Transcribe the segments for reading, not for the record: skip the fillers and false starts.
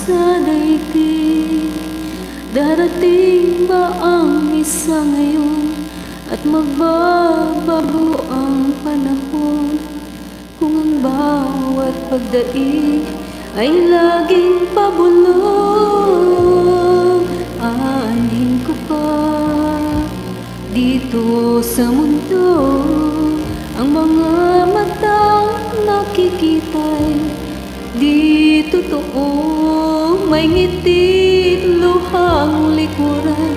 sa daigdig. Darating ba ang isa ngayon at magbabago ang panahon? Kung ang bawat pagdaig ay laging pabulong, aanhin ko pa dito sa mundo ang mga matang nakikita'y di totoo. May ngiti, luhang likuran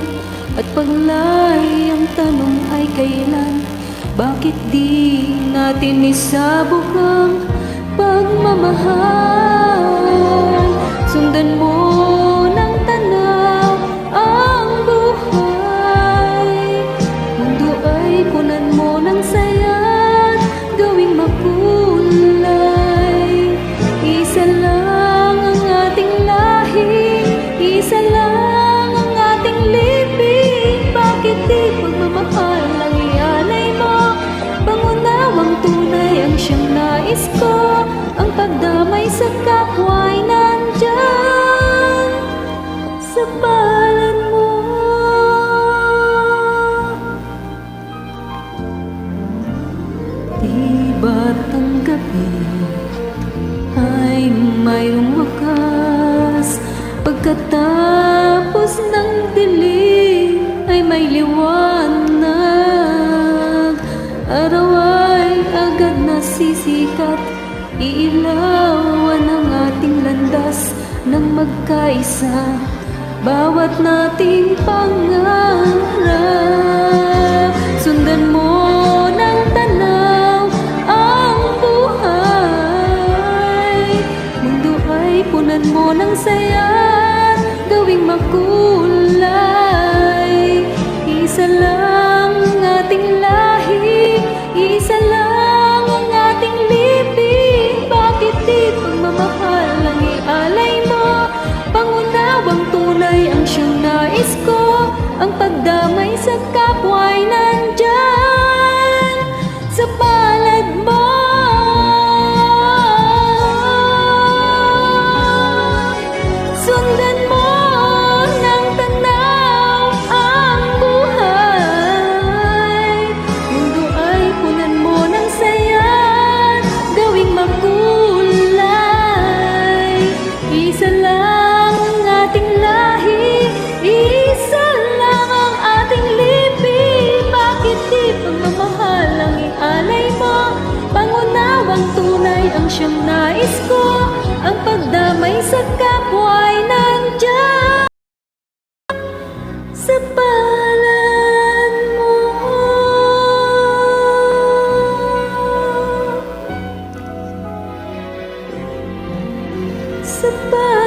at paglay, ang tanong ay kailan? Bakit di natin isabog ang pagmamahal? Sundan mo ng tanaw ang buhay. Mundo ay punan mo ng saya at gawing makulay. Isa lang ang ating lahi, isa lang ang ating libing. Bakit di pagmamahal ang ialay mo? Pangunawang tunay ang siyang nais ko. Ang pagdamay sa kapwa ay nandyan sa palad mo. Di ba't ang gabi ay mayroong wakas? Pagkatapos ng dilim ay may liwanag. Araw ay agad nasisikat, iilawan ang ating landas ng magkaisa. Bawat nating pangarap, sundan mo ng tanaw ang buhay. Mundo ay punan mo ng saya, gawing makulay. Isa lang ang ating lahi, isa lang ang ating libing. Bakit di pagmamahal ang ialay mo? Pangunawang tunay ang siyang nais ko. Ang pagdamay sa kapwa ay nandyan sa palad mo. Sundan mo ng tanaw ang buhay. Mundo ay punan mo ng saya, gawing makulay. Isa lang ang ating lahi, isa lang ang ating libing. Bakit di pagmamahal ang ialay mo? Pangunawang tunay ang siyang nais ko. Ang pagdamay sa kapwa ay nandyan sa palad mo. Sa palad